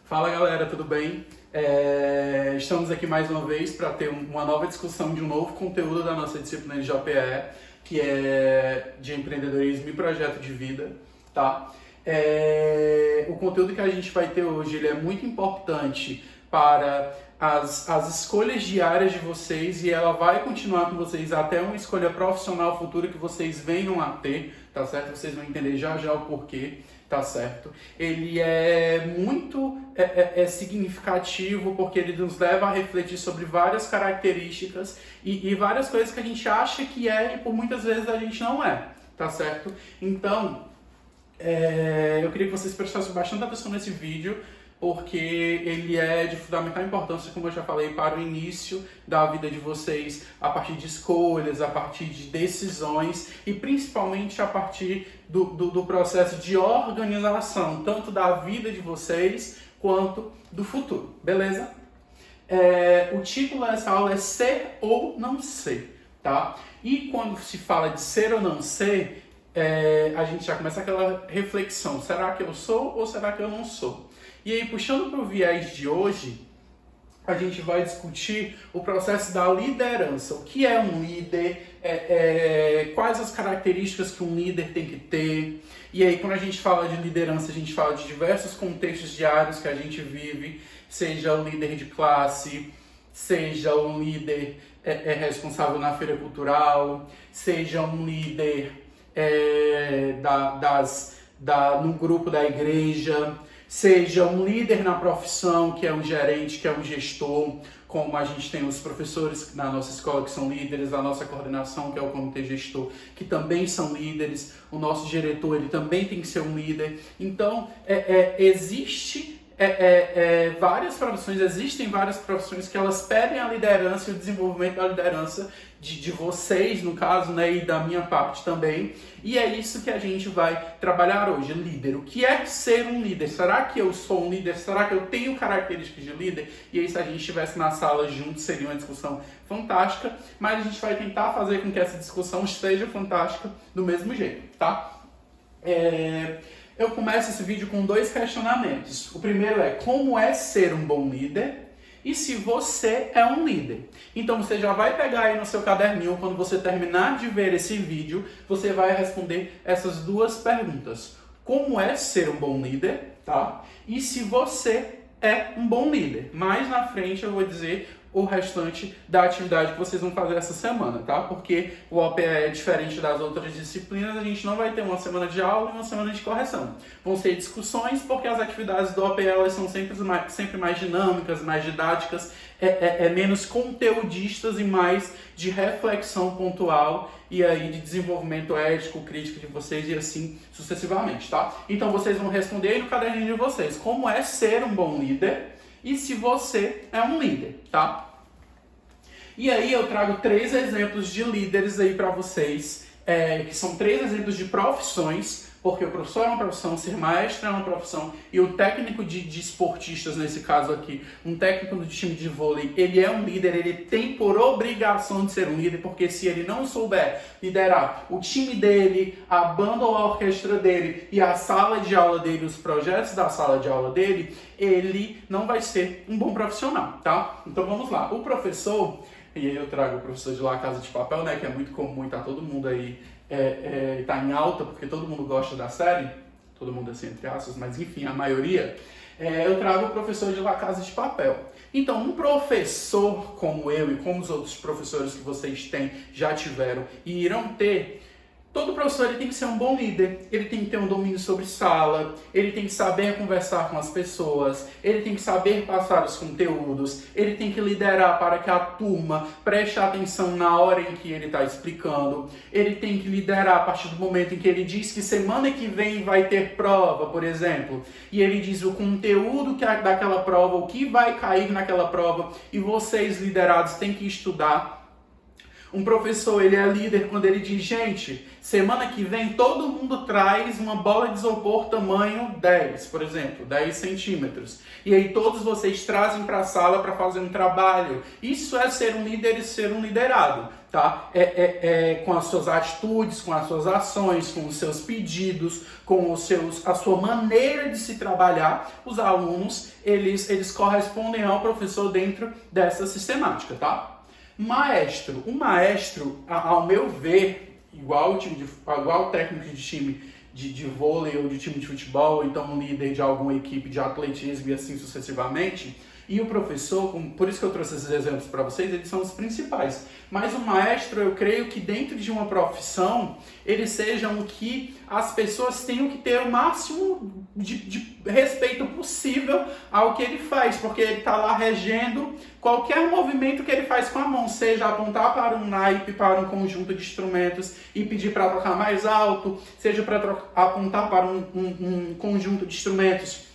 Fala galera, tudo bem? Estamos aqui mais uma vez para ter uma nova discussão de um novo conteúdo da nossa disciplina de JPE, que é de empreendedorismo e projeto de vida, tá? O conteúdo que a gente vai ter hoje ele é muito importante para as escolhas diárias de vocês e ela vai continuar com vocês até uma escolha profissional futura que vocês venham a ter, tá certo? Vocês vão entender já já o porquê, tá certo? Ele é muito significativo porque ele nos leva a refletir sobre várias características e várias coisas que a gente acha que é e por muitas vezes a gente não é, tá certo? Então, eu queria que vocês prestassem bastante atenção nesse vídeo, porque ele é de fundamental importância, como eu já falei, para o início da vida de vocês, a partir de escolhas, a partir de decisões e principalmente a partir do processo de organização, tanto da vida de vocês quanto do futuro, beleza? O título dessa aula é Ser ou Não Ser, tá? E quando se fala de ser ou não ser, a gente já começa aquela reflexão, será que eu sou ou será que eu não sou? E aí, puxando para o viés de hoje, a gente vai discutir o processo da liderança. O que é um líder, quais as características que um líder tem que ter. E aí, quando a gente fala de liderança, a gente fala de diversos contextos diários que a gente vive, seja o líder de classe, seja um líder responsável na feira cultural, seja um líder no grupo da igreja, seja um líder na profissão, que é um gerente, que é um gestor, como a gente tem os professores na nossa escola que são líderes, a nossa coordenação, que é o comitê gestor, que também são líderes, o nosso diretor, ele também tem que ser um líder. Então, existem várias profissões que elas pedem a liderança e o desenvolvimento da liderança de vocês, no caso, né, e da minha parte também. E é isso que a gente vai trabalhar hoje, líder. O que é ser um líder? Será que eu sou um líder? Será que eu tenho características de líder? E aí, se a gente estivesse na sala juntos, seria uma discussão fantástica, mas a gente vai tentar fazer com que essa discussão esteja fantástica do mesmo jeito, tá? Eu começo esse vídeo com dois questionamentos. O primeiro é, como é ser um bom líder? E se você é um líder? Então você já vai pegar aí no seu caderninho, quando você terminar de ver esse vídeo, você vai responder essas duas perguntas. Como é ser um bom líder? Tá? E se você é um bom líder? Mais na frente eu vou dizer o restante da atividade que vocês vão fazer essa semana, tá? Porque o OPE é diferente das outras disciplinas, a gente não vai ter uma semana de aula e uma semana de correção. Vão ser discussões, porque as atividades do OPE elas são sempre mais dinâmicas, mais didáticas, menos conteudistas e mais de reflexão pontual e aí de desenvolvimento ético, crítico de vocês e assim sucessivamente, tá? Então vocês vão responder aí no caderninho de vocês como é ser um bom líder e se você é um líder, tá? E aí eu trago 3 exemplos de líderes aí para vocês, que são 3 exemplos de profissões, porque o professor é uma profissão, o ser maestro é uma profissão, e o técnico de esportistas, nesse caso aqui, um técnico de time de vôlei, ele é um líder, ele tem por obrigação de ser um líder, porque se ele não souber liderar o time dele, a banda ou a orquestra dele, e a sala de aula dele, os projetos da sala de aula dele, ele não vai ser um bom profissional, tá? Então vamos lá, o professor... E aí eu trago o professor de La Casa de Papel, né, que é muito comum e tá todo mundo aí, tá em alta, porque todo mundo gosta da série, todo mundo assim, entre aspas, mas enfim, a maioria, eu trago o professor de La Casa de Papel. Então, um professor como eu e como os outros professores que vocês têm, já tiveram e irão ter, todo professor ele tem que ser um bom líder, ele tem que ter um domínio sobre sala, ele tem que saber conversar com as pessoas, ele tem que saber passar os conteúdos, ele tem que liderar para que a turma preste atenção na hora em que ele está explicando, ele tem que liderar a partir do momento em que ele diz que semana que vem vai ter prova, por exemplo, e ele diz o conteúdo daquela prova, o que vai cair naquela prova, e vocês liderados têm que estudar. Um professor, ele é líder quando ele diz, gente, semana que vem todo mundo traz uma bola de isopor tamanho 10, por exemplo, 10 centímetros. E aí todos vocês trazem para a sala para fazer um trabalho. Isso é ser um líder e ser um liderado. tá? Com as suas atitudes, com as suas ações, com os seus pedidos, com a sua maneira de se trabalhar, os alunos, eles correspondem ao professor dentro dessa sistemática, tá? O maestro, ao meu ver, igual técnico de time de vôlei ou de time de futebol, então um líder de alguma equipe de atletismo e assim sucessivamente. E o professor, por isso que eu trouxe esses exemplos para vocês, eles são os principais. Mas o maestro, eu creio que dentro de uma profissão, eles sejam o que as pessoas tenham que ter o máximo de respeito possível ao que ele faz, porque ele está lá regendo qualquer movimento que ele faz com a mão, seja apontar para um naipe, para um conjunto de instrumentos e pedir para tocar mais alto, seja para apontar para um conjunto de instrumentos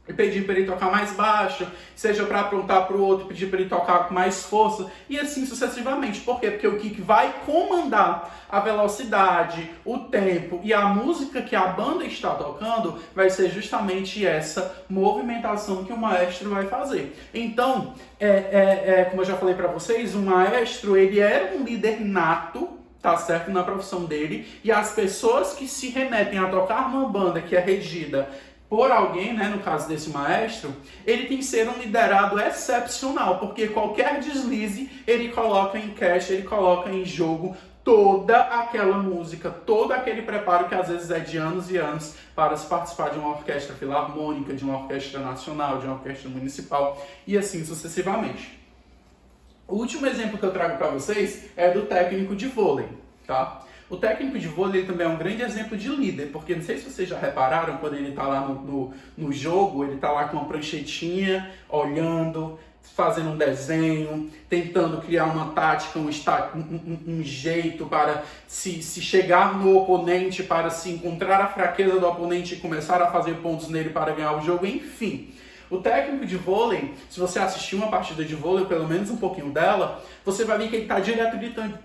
e pedir para ele tocar mais baixo, seja para apontar para o outro e pedir para ele tocar com mais força, e assim sucessivamente. Por quê? Porque o que vai comandar a velocidade, o tempo e a música que a banda está tocando vai ser justamente essa movimentação que o maestro vai fazer. Então, como eu já falei para vocês, o maestro, ele era um líder nato, tá certo, na profissão dele, e as pessoas que se remetem a tocar numa banda que é regida por alguém, né, no caso desse maestro, ele tem que ser um liderado excepcional, porque qualquer deslize, ele coloca em queixa, ele coloca em jogo toda aquela música, todo aquele preparo que às vezes é de anos e anos para se participar de uma orquestra filarmônica, de uma orquestra nacional, de uma orquestra municipal e assim sucessivamente. O último exemplo que eu trago para vocês é do técnico de vôlei, tá? O técnico de vôlei também é um grande exemplo de líder, porque não sei se vocês já repararam, quando ele está lá no jogo, ele está lá com uma pranchetinha, olhando, fazendo um desenho, tentando criar uma tática, um jeito para se chegar no oponente, para se encontrar a fraqueza do oponente e começar a fazer pontos nele para ganhar o jogo, enfim. O técnico de vôlei, se você assistir uma partida de vôlei, pelo menos um pouquinho dela, você vai ver que ele está direto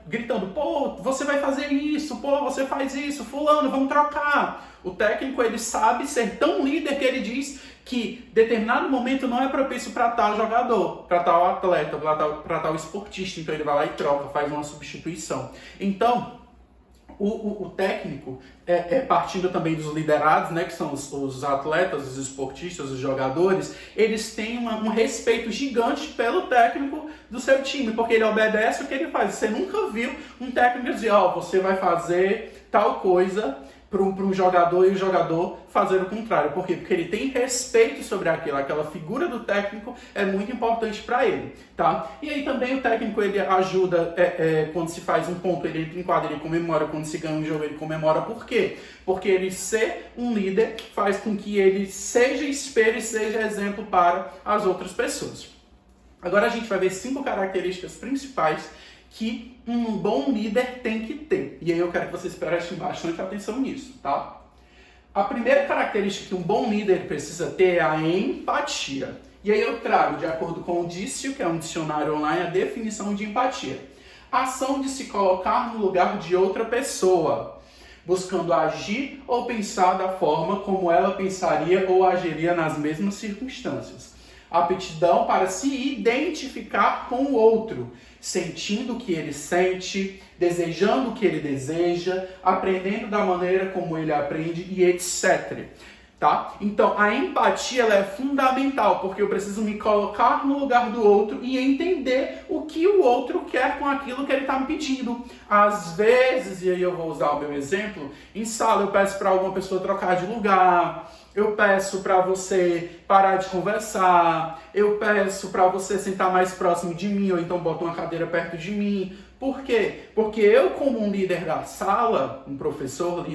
gritando, pô, você vai fazer isso, pô, você faz isso, fulano, vamos trocar. O técnico, ele sabe ser tão líder que ele diz que determinado momento não é propício para tal jogador, para tal atleta, para tal esportista, então ele vai lá e troca, faz uma substituição. Então, o técnico, partindo também dos liderados, né, que são os atletas, os esportistas, os jogadores, eles têm um respeito gigante pelo técnico do seu time, porque ele obedece o que ele faz. Você nunca viu um técnico dizer, você vai fazer tal coisa para um jogador e o jogador fazer o contrário. Por quê? Porque ele tem respeito sobre aquilo. Aquela figura do técnico é muito importante para ele, tá? E aí também o técnico, ele ajuda quando se faz um ponto, ele entra em quadra, ele comemora. Quando se ganha um jogo, ele comemora. Por quê? Porque ele ser um líder faz com que ele seja espelho e seja exemplo para as outras pessoas. Agora a gente vai ver 5 características principais que um bom líder tem que ter. E aí eu quero que vocês prestem bastante atenção nisso, tá? A primeira característica que um bom líder precisa ter é a empatia. E aí eu trago, de acordo com o Dício, que é um dicionário online, a definição de empatia. A ação de se colocar no lugar de outra pessoa, buscando agir ou pensar da forma como ela pensaria ou agiria nas mesmas circunstâncias. Aptidão para se identificar com o outro, sentindo o que ele sente, desejando o que ele deseja, aprendendo da maneira como ele aprende e etc. Tá? Então, a empatia, ela é fundamental, porque eu preciso me colocar no lugar do outro e entender o que o outro quer com aquilo que ele está me pedindo. Às vezes, e aí eu vou usar o meu exemplo, em sala eu peço para alguma pessoa trocar de lugar, eu peço para você parar de conversar, eu peço para você sentar mais próximo de mim, ou então bota uma cadeira perto de mim. Por quê? Porque eu, como um líder da sala, um professor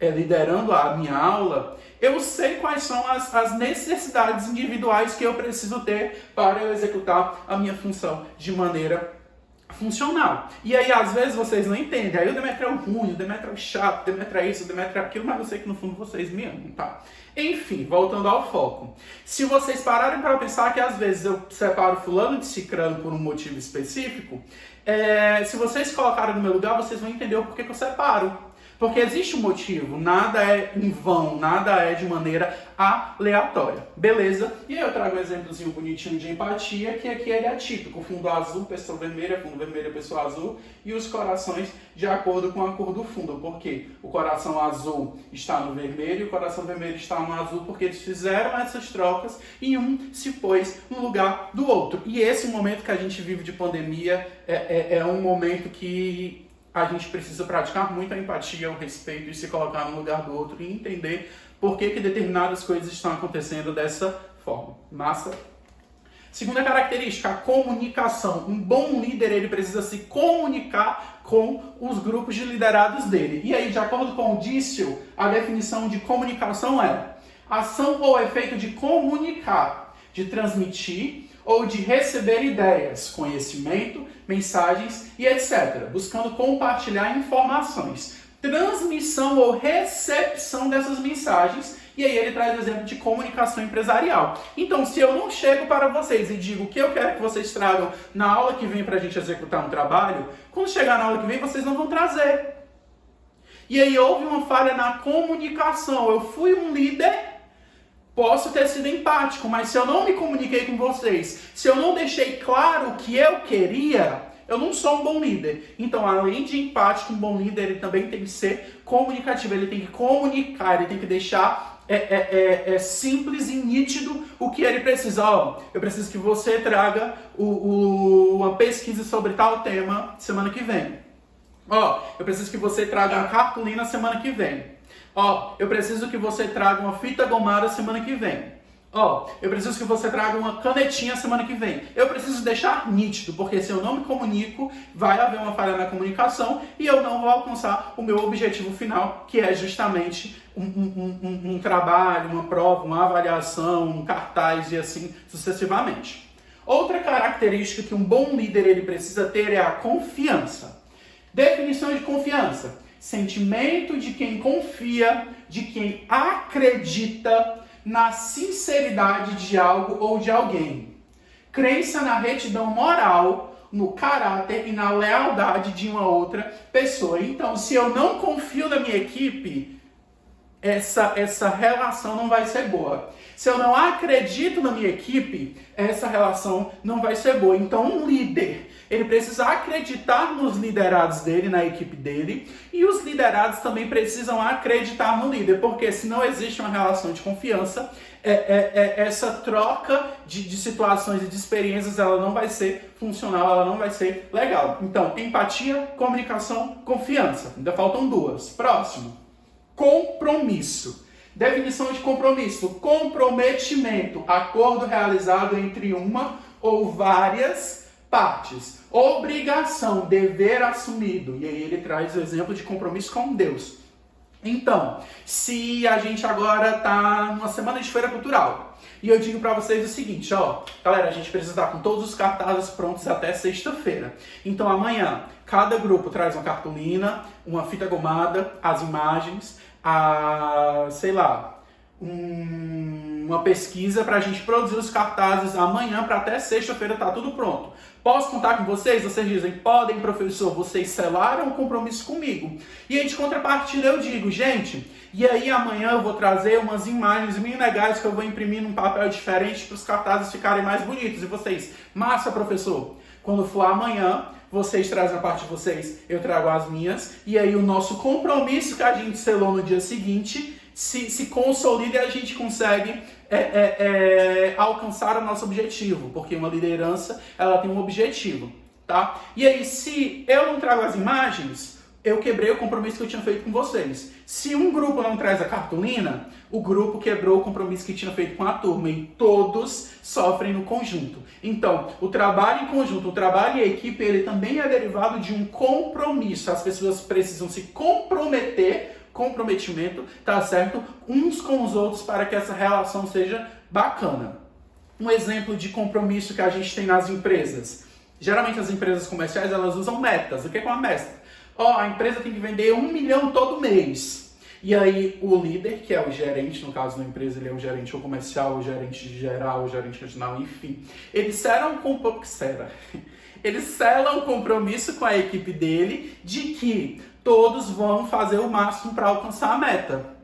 liderando a minha aula, eu sei quais são as necessidades individuais que eu preciso ter para eu executar a minha função de maneira funcional. E aí, às vezes, vocês não entendem. Aí o Demetrio é ruim, o Demetrio é chato, o Demetrio é isso, o Demetrio é aquilo, mas eu sei que no fundo vocês me amam, tá? Enfim, voltando ao foco. Se vocês pararem para pensar que às vezes eu separo fulano de cicrano por um motivo específico, se vocês colocarem no meu lugar, vocês vão entender o porquê que eu separo. Porque existe um motivo, nada é em vão, nada é de maneira aleatória. Beleza? E aí eu trago um exemplozinho bonitinho de empatia, que aqui ele é típico. Fundo azul, pessoa vermelha, fundo vermelho, pessoa azul, e os corações de acordo com a cor do fundo. Por quê? O coração azul está no vermelho e o coração vermelho está no azul, porque eles fizeram essas trocas e um se pôs no lugar do outro. E esse momento que a gente vive de pandemia é um momento que a gente precisa praticar muito a empatia, o respeito e se colocar no lugar do outro e entender por que determinadas coisas estão acontecendo dessa forma. Massa? Segunda característica, a comunicação. Um bom líder, ele precisa se comunicar com os grupos de liderados dele. E aí, de acordo com o Dício, a definição de comunicação é ação ou efeito de comunicar, de transmitir ou de receber ideias, conhecimento, mensagens e etc., buscando compartilhar informações, transmissão ou recepção dessas mensagens, e aí ele traz o exemplo de comunicação empresarial. Então, se eu não chego para vocês e digo o que eu quero que vocês tragam na aula que vem para a gente executar um trabalho, quando chegar na aula que vem, vocês não vão trazer. E aí houve uma falha na comunicação. Eu fui um líder, posso ter sido empático, mas se eu não me comuniquei com vocês, se eu não deixei claro o que eu queria, eu não sou um bom líder. Então, além de empático, um bom líder, ele também tem que ser comunicativo, ele tem que comunicar, ele tem que deixar simples e nítido o que ele precisa. Ó, eu preciso que você traga uma pesquisa sobre tal tema semana que vem. Ó, eu preciso que você traga uma cartolina semana que vem. Ó, eu preciso que você traga uma fita gomada semana que vem. Ó, eu preciso que você traga uma canetinha semana que vem. Eu preciso deixar nítido, porque se eu não me comunico, vai haver uma falha na comunicação e eu não vou alcançar o meu objetivo final, que é justamente um trabalho, uma prova, uma avaliação, um cartaz e assim sucessivamente. Outra característica que um bom líder ele precisa ter é a confiança. Definição de confiança: sentimento de quem confia, de quem acredita na sinceridade de algo ou de alguém. Crença na retidão moral, no caráter e na lealdade de uma outra pessoa. Então, se eu não confio na minha equipe, essa relação não vai ser boa. Se eu não acredito na minha equipe, essa relação não vai ser boa. Então, um líder, ele precisa acreditar nos liderados dele, na equipe dele, e os liderados também precisam acreditar no líder, porque se não existe uma relação de confiança, essa troca de situações e de experiências, ela não vai ser funcional, ela não vai ser legal. Então, empatia, comunicação, confiança. Ainda faltam duas. Próximo. Compromisso. Definição de compromisso: comprometimento, acordo realizado entre uma ou várias partes. Obrigação, dever assumido. E aí ele traz o exemplo de compromisso com Deus. Então, se a gente agora está numa semana de feira cultural, e eu digo para vocês o seguinte, ó, galera, a gente precisa estar com todos os cartazes prontos até sexta-feira. Então amanhã, cada grupo traz uma cartolina, uma fita gomada, as imagens, uma pesquisa para a gente produzir os cartazes amanhã para até sexta-feira tá tudo pronto. Posso contar com vocês? Vocês dizem, podem, professor, vocês selaram o compromisso comigo. E aí, de contrapartida, eu digo, gente, e aí amanhã eu vou trazer umas imagens bem legais que eu vou imprimir num papel diferente para os cartazes ficarem mais bonitos. E vocês, massa, professor, quando for amanhã, vocês trazem a parte de vocês, eu trago as minhas, e aí o nosso compromisso que a gente selou no dia seguinte se consolida e a gente consegue alcançar o nosso objetivo, porque uma liderança, ela tem um objetivo, tá? E aí, se eu não trago as imagens, eu quebrei o compromisso que eu tinha feito com vocês. Se um grupo não traz a cartolina, o grupo quebrou o compromisso que tinha feito com a turma e todos sofrem no conjunto. Então, o trabalho em conjunto, o trabalho em equipe, ele também é derivado de um compromisso. As pessoas precisam se comprometimento, tá certo? Uns com os outros para que essa relação seja bacana. Um exemplo de compromisso que a gente tem nas empresas. Geralmente as empresas comerciais, elas usam metas. O que é uma meta? A empresa tem que vender 1 milhão todo mês. E aí o líder, que é o gerente, no caso da empresa, ele é o gerente ou comercial, o gerente geral, o gerente regional, enfim. Eles ele sela um compromisso com a equipe dele de que todos vão fazer o máximo para alcançar a meta.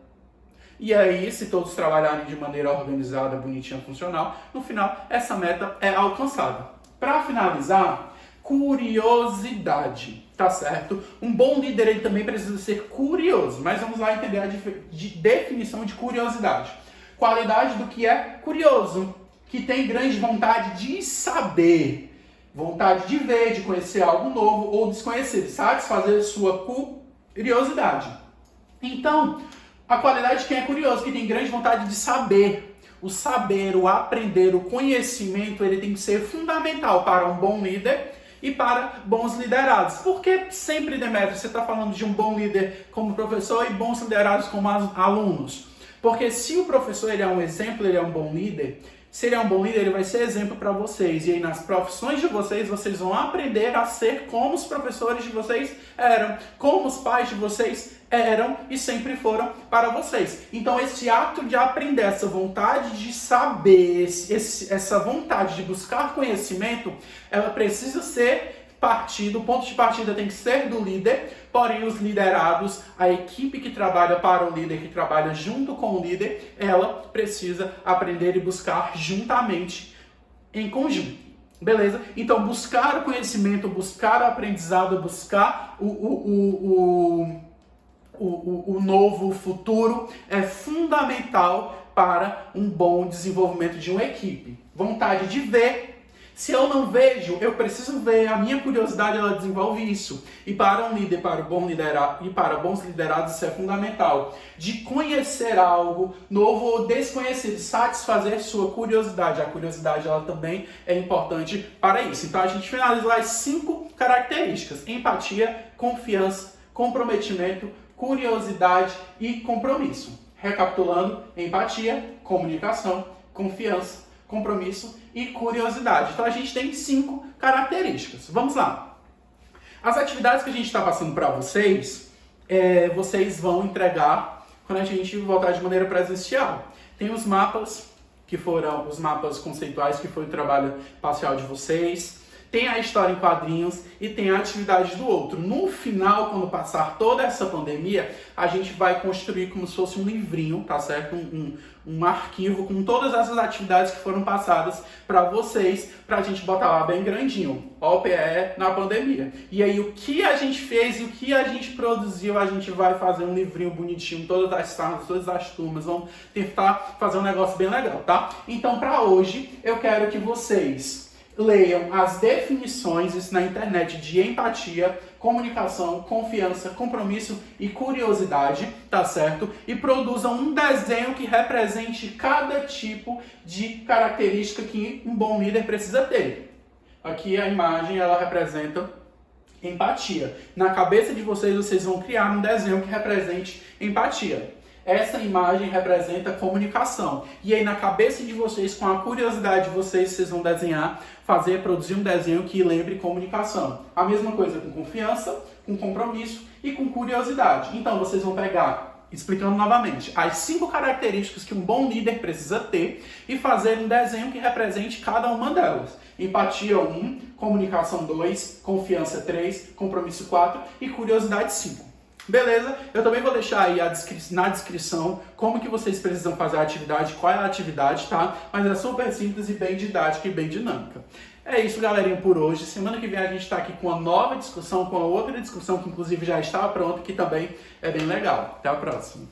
E aí, se todos trabalharem de maneira organizada, bonitinha, funcional, no final, essa meta é alcançada. Para finalizar, curiosidade, tá certo? Um bom líder, ele também precisa ser curioso, mas vamos lá entender a definição de curiosidade. Qualidade do que é curioso, que tem grande vontade de saber, vontade de ver, de conhecer algo novo ou desconhecido, satisfazer sua curiosidade. Então, a qualidade de quem é curioso, que tem grande vontade de saber. O saber, o aprender, o conhecimento, ele tem que ser fundamental para um bom líder e para bons liderados. Porque sempre, Demetrio, você está falando de um bom líder como professor e bons liderados como alunos. Porque se o professor ele é um exemplo, ele é um bom líder, se ele é um bom líder, ele vai ser exemplo para vocês. E aí nas profissões de vocês, vocês vão aprender a ser como os professores de vocês eram, como os pais de vocês eram e sempre foram para vocês. Então esse ato de aprender, essa vontade de saber, essa vontade de buscar conhecimento, ela precisa ser o ponto de partida tem que ser do líder, porém os liderados, a equipe que trabalha para o líder, que trabalha junto com o líder, ela precisa aprender e buscar juntamente, em conjunto. Beleza? Então buscar o conhecimento, buscar o aprendizado, buscar o novo futuro é fundamental para um bom desenvolvimento de uma equipe. Vontade de ver. Se eu não vejo, eu preciso ver. A minha curiosidade, ela desenvolve isso. E para um líder, para o bom liderado e para bons liderados, isso é fundamental. De conhecer algo novo ou desconhecido, satisfazer sua curiosidade. A curiosidade, ela também é importante para isso. Então, a gente finaliza lá as 5 características: empatia, confiança, comprometimento, curiosidade e compromisso. Recapitulando: empatia, comunicação, confiança, compromisso e curiosidade. Então a gente tem 5 características. Vamos lá. As atividades que a gente está passando para vocês, vocês vão entregar quando a gente voltar de maneira presencial. Tem os mapas, que foram os mapas conceituais, que foi o trabalho parcial de vocês. Tem a história em quadrinhos e tem a atividade do outro. No final, quando passar toda essa pandemia, a gente vai construir como se fosse um livrinho, tá certo? Um arquivo com todas essas atividades que foram passadas para vocês, pra gente botar lá bem grandinho. OPE na pandemia. E aí, o que a gente fez e o que a gente produziu, a gente vai fazer um livrinho bonitinho, todas as salas, todas as turmas. Vamos tentar fazer um negócio bem legal, tá? Então, para hoje, eu quero que vocês leiam as definições, isso na internet, de empatia, comunicação, confiança, compromisso e curiosidade, tá certo? E produzam um desenho que represente cada tipo de característica que um bom líder precisa ter. Aqui a imagem, ela representa empatia. Na cabeça de vocês, vocês vão criar um desenho que represente empatia. Essa imagem representa comunicação. E aí na cabeça de vocês, com a curiosidade de vocês vão desenhar, produzir um desenho que lembre comunicação. A mesma coisa com confiança, com compromisso e com curiosidade. Então vocês vão pegar, explicando novamente, as 5 características que um bom líder precisa ter e fazer um desenho que represente cada uma delas. Empatia 1, comunicação 2, confiança 3, compromisso 4 e curiosidade 5. Beleza? Eu também vou deixar aí na descrição como que vocês precisam fazer a atividade, qual é a atividade, tá? Mas é super simples e bem didática e bem dinâmica. É isso, galerinha, por hoje. Semana que vem a gente tá aqui com uma nova discussão, com uma outra discussão que inclusive já está pronta, que também é bem legal. Até a próxima.